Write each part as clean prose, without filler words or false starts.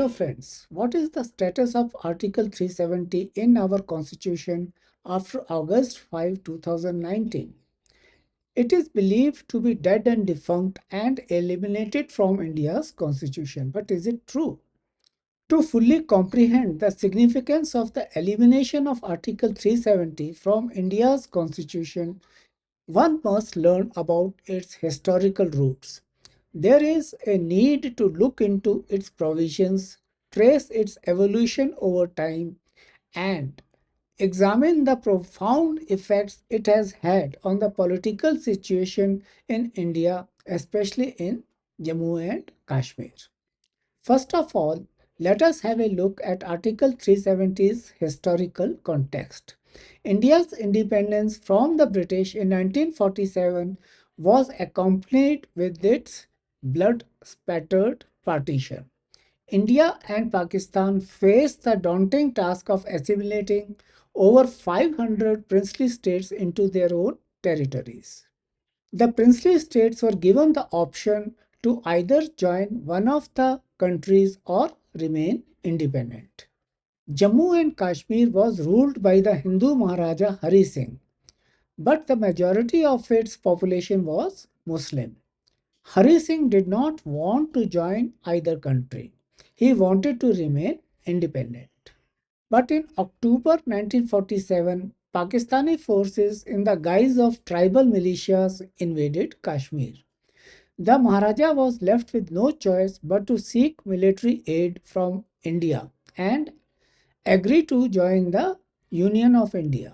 Dear friends, what is the status of Article 370 in our Constitution after August 5, 2019? It is believed to be dead and defunct and eliminated from India's Constitution. But is it true? To fully comprehend the significance of the elimination of Article 370 from India's Constitution, one must learn about its historical roots. There is a need to look into its provisions, trace its evolution over time, and examine the profound effects it has had on the political situation in India, especially in Jammu and Kashmir. First of all, let us have a look at Article 370's historical context. India's independence from the British in 1947 was accompanied with its blood-spattered partition. India and Pakistan faced the daunting task of assimilating over 500 princely states into their own territories. The princely states were given the option to either join one of the countries or remain independent. Jammu and Kashmir was ruled by the Hindu Maharaja Hari Singh, but the majority of its population was Muslim. Hari Singh did not want to join either country. He wanted to remain independent. But in October 1947, Pakistani forces in the guise of tribal militias invaded Kashmir. The Maharaja was left with no choice but to seek military aid from India and agree to join the Union of India.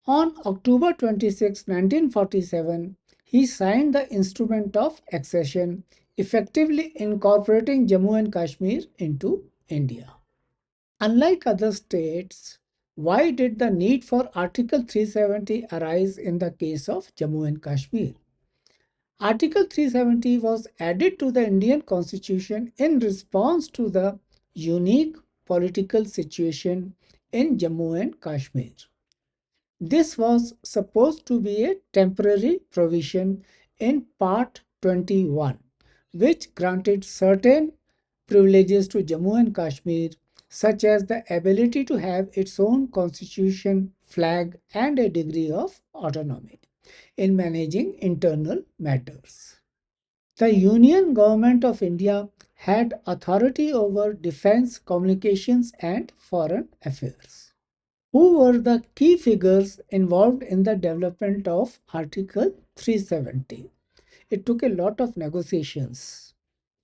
On October 26, 1947, he signed the Instrument of Accession, effectively incorporating Jammu and Kashmir into India. Unlike other states, why did the need for Article 370 arise in the case of Jammu and Kashmir? Article 370 was added to the Indian Constitution in response to the unique political situation in Jammu and Kashmir. This was supposed to be a temporary provision in Part 21, which granted certain privileges to Jammu and Kashmir, such as the ability to have its own constitution, flag, and a degree of autonomy in managing internal matters. The Union Government of India had authority over defense, communications, and foreign affairs. Who were the key figures involved in the development of Article 370? It took a lot of negotiations,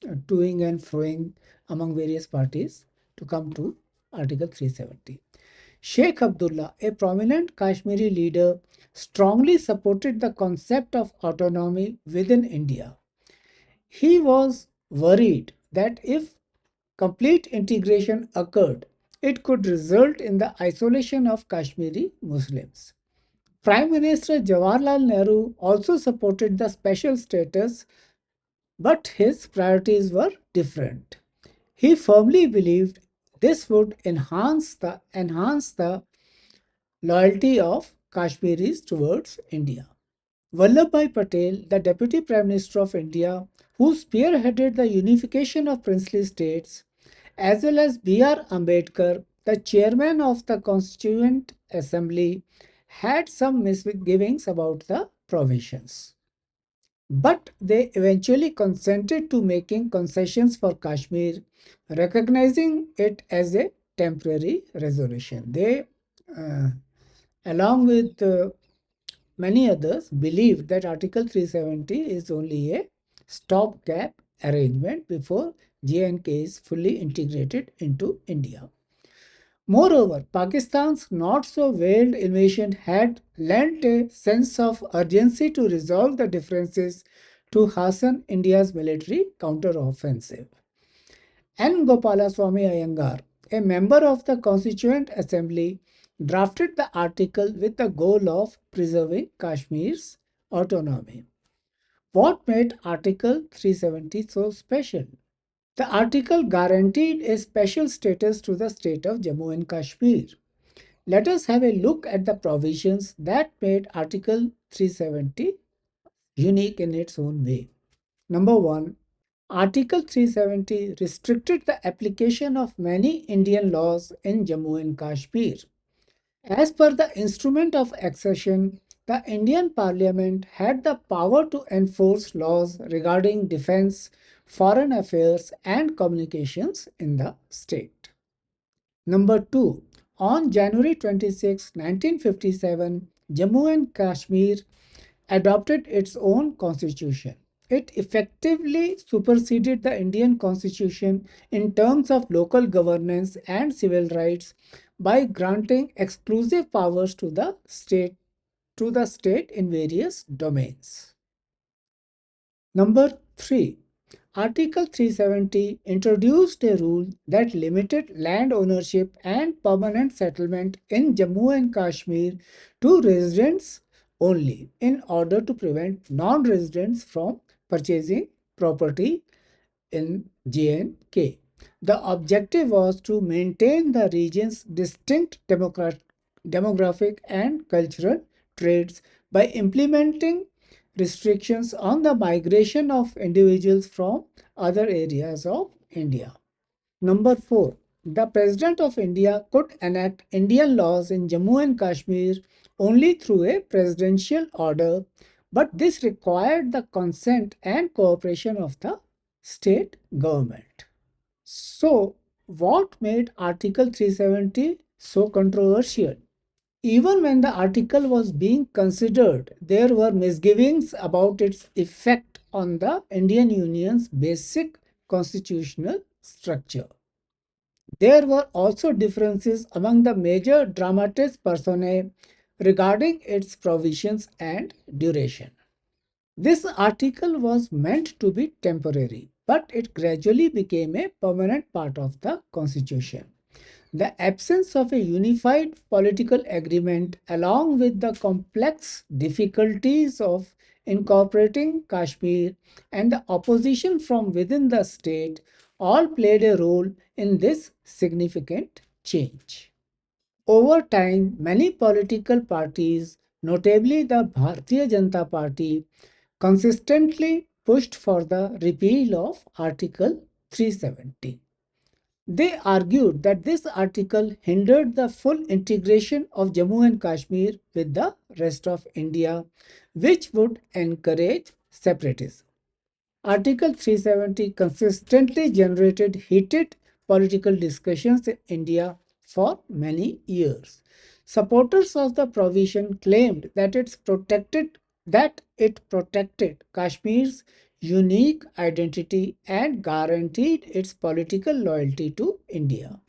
toing and froing among various parties to come to Article 370. Sheikh Abdullah, a prominent Kashmiri leader, strongly supported the concept of autonomy within India. He was worried that if complete integration occurred, it could result in the isolation of Kashmiri Muslims. Prime Minister Jawaharlal Nehru also supported the special status, but his priorities were different. He firmly believed this would enhance the loyalty of Kashmiris towards India. Vallabhbhai Patel, the Deputy Prime Minister of India, who spearheaded the unification of princely states, as well as B.R. Ambedkar, the chairman of the Constituent Assembly, had some misgivings about the provisions. But they eventually consented to making concessions for Kashmir, recognizing it as a temporary resolution. They, along with many others, believed that Article 370 is only a stopgap arrangement before J&K is fully integrated into India. Moreover, Pakistan's not-so-veiled invasion had lent a sense of urgency to resolve the differences to hasten India's military counter-offensive. N. Gopalaswamy Iyengar, a member of the Constituent Assembly, drafted the article with the goal of preserving Kashmir's autonomy. What made Article 370 so special? The article guaranteed a special status to the state of Jammu and Kashmir. Let us have a look at the provisions that made Article 370 unique in its own way. Number one, Article 370 restricted the application of many Indian laws in Jammu and Kashmir. As per the instrument of accession, the Indian Parliament had the power to enforce laws regarding defense, foreign affairs, and communications in the state. Number 2. On January 26, 1957, Jammu and Kashmir adopted its own constitution. It effectively superseded the Indian constitution in terms of local governance and civil rights by granting exclusive powers to the state in various domains. Number 3. Article 370 introduced a rule that limited land ownership and permanent settlement in Jammu and Kashmir to residents only in order to prevent non-residents from purchasing property in J&K. The objective was to maintain the region's distinct demographic and cultural traits by implementing restrictions on the migration of individuals from other areas of India. Number 4. The President of India could enact Indian laws in Jammu and Kashmir only through a presidential order, but this required the consent and cooperation of the state government. So, what made Article 370 so controversial? Even when the article was being considered, there were misgivings about its effect on the Indian Union's basic constitutional structure. There were also differences among the major dramatis personae regarding its provisions and duration. This article was meant to be temporary, but it gradually became a permanent part of the Constitution. The absence of a unified political agreement, along with the complex difficulties of incorporating Kashmir and the opposition from within the state, all played a role in this significant change. Over time, many political parties, notably the Bharatiya Janata Party, consistently pushed for the repeal of Article 370. They argued that this article hindered the full integration of Jammu and Kashmir with the rest of India, which would encourage separatism. Article 370 consistently generated heated political discussions in India for many years. Supporters of the provision claimed that it protected Kashmir's unique identity and guaranteed its political loyalty to India.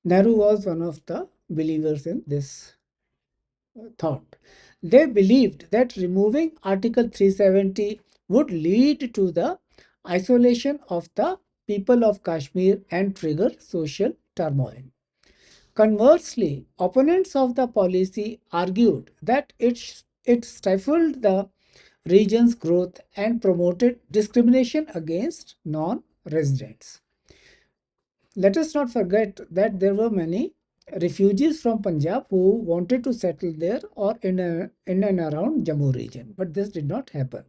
Nehru was one of the believers in this thought. They believed that removing Article 370 would lead to the isolation of the people of Kashmir and trigger social turmoil. Conversely, opponents of the policy argued that it stifled the region's growth and promoted discrimination against non-residents. Let us not forget that there were many refugees from Punjab who wanted to settle there or in and around Jammu region, but this did not happen.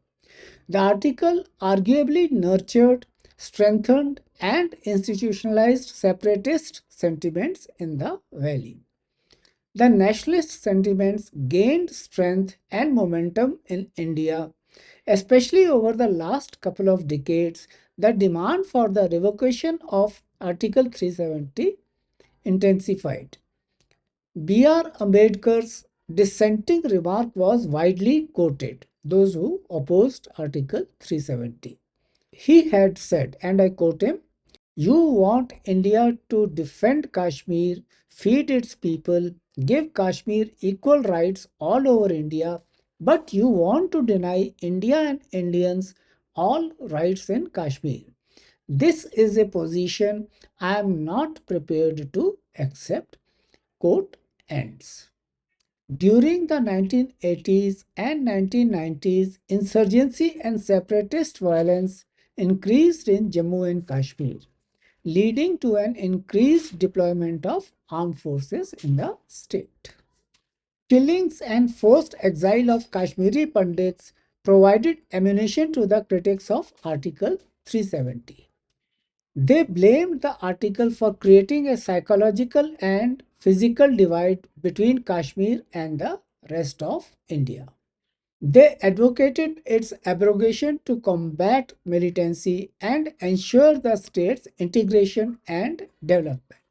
The article arguably nurtured, strengthened, and institutionalized separatist sentiments in the valley. The nationalist sentiments gained strength and momentum in India, especially over the last couple of decades. The demand for the revocation of Article 370 intensified. B.R. Ambedkar's dissenting remark was widely quoted, those who opposed Article 370. He had said, and I quote him, "You want India to defend Kashmir, feed its people, give Kashmir equal rights all over India, but you want to deny India and Indians all rights in Kashmir. This is a position I am not prepared to accept." Quote ends. During the 1980s and 1990s, insurgency and separatist violence increased in Jammu and Kashmir, leading to an increased deployment of armed forces in the state. Killings and forced exile of Kashmiri Pandits provided ammunition to the critics of Article 370. They blamed the article for creating a psychological and physical divide between Kashmir and the rest of India. They advocated its abrogation to combat militancy and ensure the state's integration and development.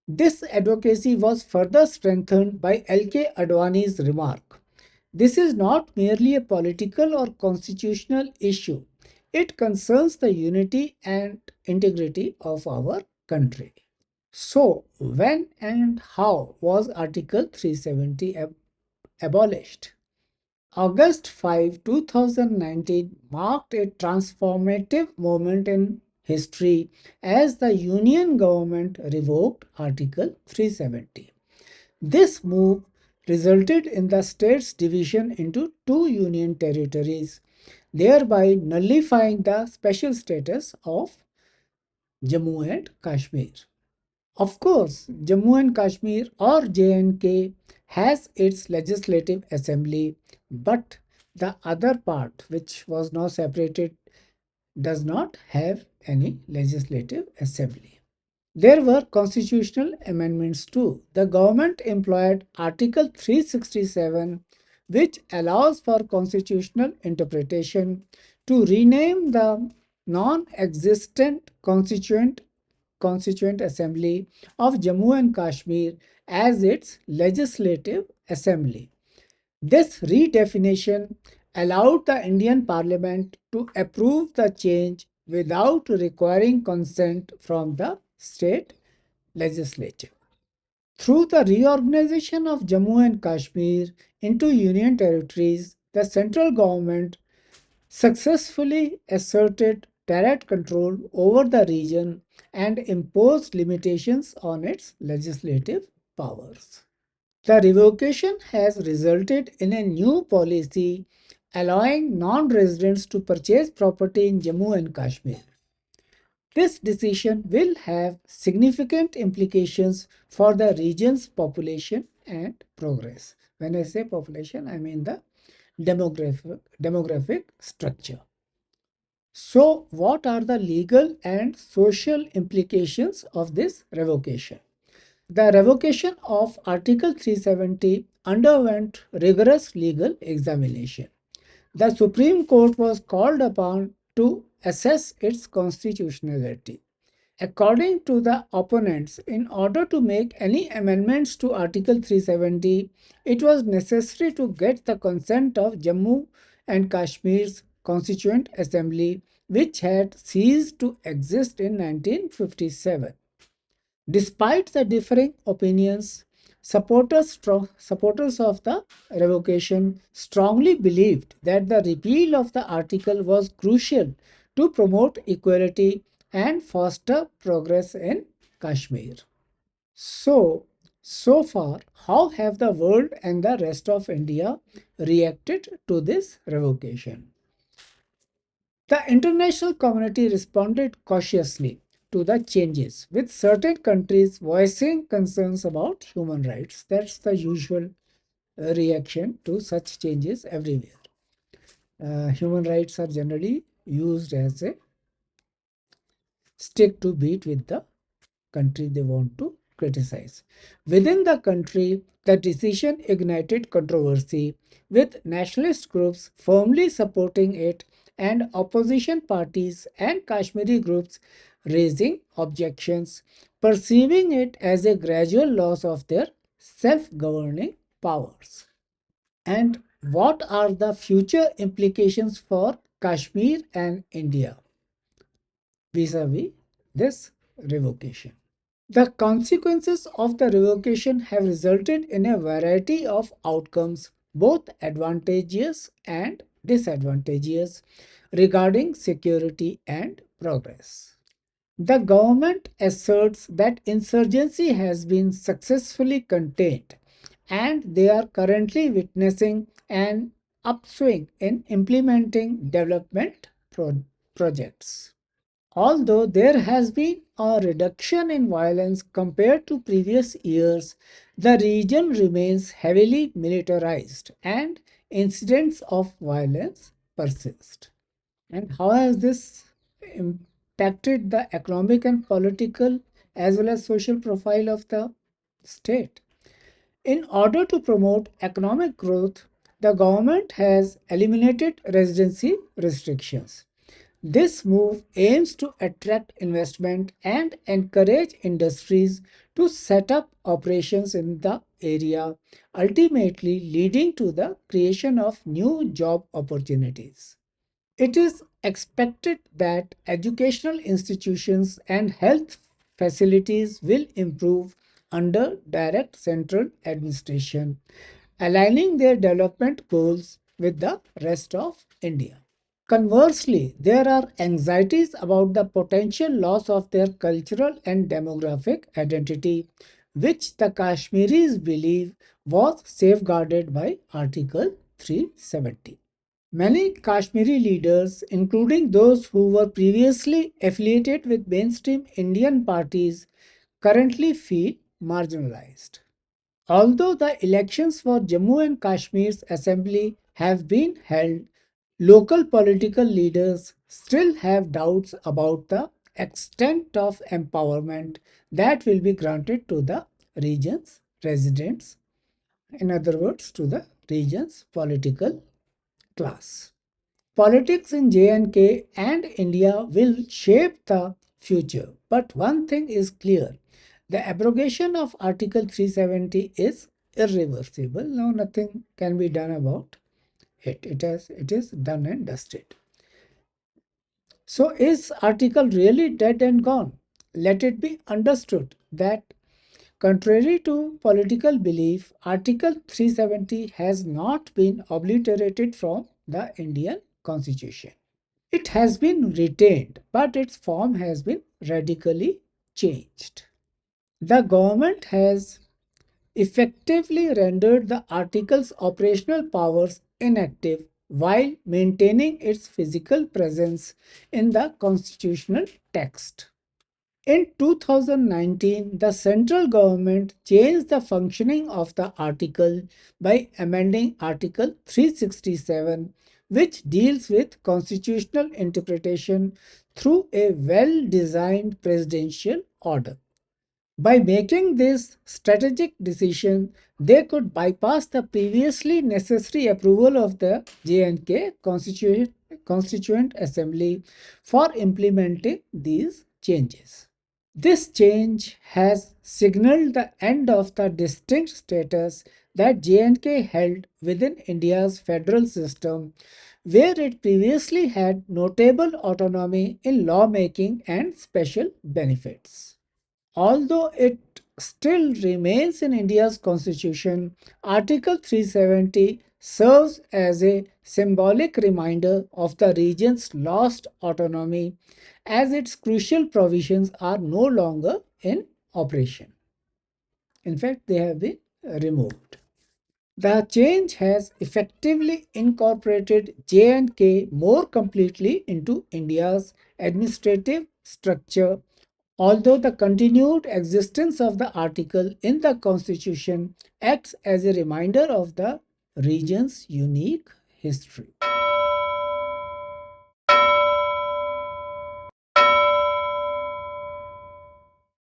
This advocacy was further strengthened by L.K. Advani's remark. This is not merely a political or constitutional issue. It concerns the unity and integrity of our country. So, when and how was Article 370 abolished? August 5, 2019 marked a transformative moment in history as the Union government revoked Article 370. This move resulted in the state's division into two union territories, thereby nullifying the special status of Jammu and Kashmir. Of course, Jammu and Kashmir or J&K has its legislative assembly, but the other part, which was now separated, does not have any legislative assembly. There were constitutional amendments too. The government employed Article 367, which allows for constitutional interpretation, to rename the non existent Constituent Assembly of Jammu and Kashmir as its legislative assembly. This redefinition allowed the Indian Parliament to approve the change without requiring consent from the state legislature. Through the reorganization of Jammu and Kashmir into union territories, the central government successfully asserted direct control over the region and imposed limitations on its legislative powers. The revocation has resulted in a new policy allowing non residents to purchase property in Jammu and Kashmir. This decision will have significant implications for the region's population and progress. When I say population, I mean the demographic structure. So, what are the legal and social implications of this revocation? The revocation of Article 370 underwent rigorous legal examination. The Supreme Court was called upon to assess its constitutionality. According to the opponents, in order to make any amendments to Article 370, it was necessary to get the consent of Jammu and Kashmir's Constituent Assembly, which had ceased to exist in 1957. Despite the differing opinions, supporters of the revocation strongly believed that the repeal of the article was crucial to promote equality and foster progress in Kashmir. So far, how have the world and the rest of India reacted to this revocation? The international community responded cautiously to the changes, with certain countries voicing concerns about human rights. That's the usual reaction to such changes everywhere. Human rights are generally used as a stick to beat with the country they want to criticize. Within the country, the decision ignited controversy, with nationalist groups firmly supporting it and opposition parties and Kashmiri groups raising objections, perceiving it as a gradual loss of their self governing powers. And what are the future implications for Kashmir and India vis a vis this revocation? The consequences of the revocation have resulted in a variety of outcomes, both advantageous and disadvantageous, regarding security and progress. The government asserts that insurgency has been successfully contained and they are currently witnessing an upswing in implementing development projects. Although there has been a reduction in violence compared to previous years, the region remains heavily militarized and incidents of violence persist. And how has this impacted the economic and political as well as social profile of the state. In order to promote economic growth, the government has eliminated residency restrictions. This move aims to attract investment and encourage industries to set up operations in the area, ultimately leading to the creation of new job opportunities. It is expected that educational institutions and health facilities will improve under direct central administration, aligning their development goals with the rest of India. Conversely, there are anxieties about the potential loss of their cultural and demographic identity, which the Kashmiris believe was safeguarded by Article 370. Many Kashmiri leaders, including those who were previously affiliated with mainstream Indian parties, currently feel marginalized. Although the elections for Jammu and Kashmir's assembly have been held, local political leaders still have doubts about the extent of empowerment that will be granted to the region's residents, in other words, to the region's political class. Politics in J&K and India will shape the future, but one thing is clear. The abrogation of Article 370 is irreversible. Now nothing can be done about it. It is done and dusted. So is article really dead and gone? Let it be understood that contrary to political belief, Article 370 has not been obliterated from the Indian Constitution. It has been retained, but its form has been radically changed. The government has effectively rendered the article's operational powers inactive while maintaining its physical presence in the constitutional text. In 2019, the central government changed the functioning of the article by amending Article 367, which deals with constitutional interpretation through a well designed presidential order. By making this strategic decision, they could bypass the previously necessary approval of the J&K Constituent Assembly for implementing these changes. This change has signaled the end of the distinct status that J&K held within India's federal system, where it previously had notable autonomy in lawmaking and special benefits. Although it still remains in India's constitution, Article 370 serves as a symbolic reminder of the region's lost autonomy as its crucial provisions are no longer in operation. In fact, they have been removed. The change has effectively incorporated J&K more completely into India's administrative structure, although the continued existence of the article in the constitution acts as a reminder of the region's unique history.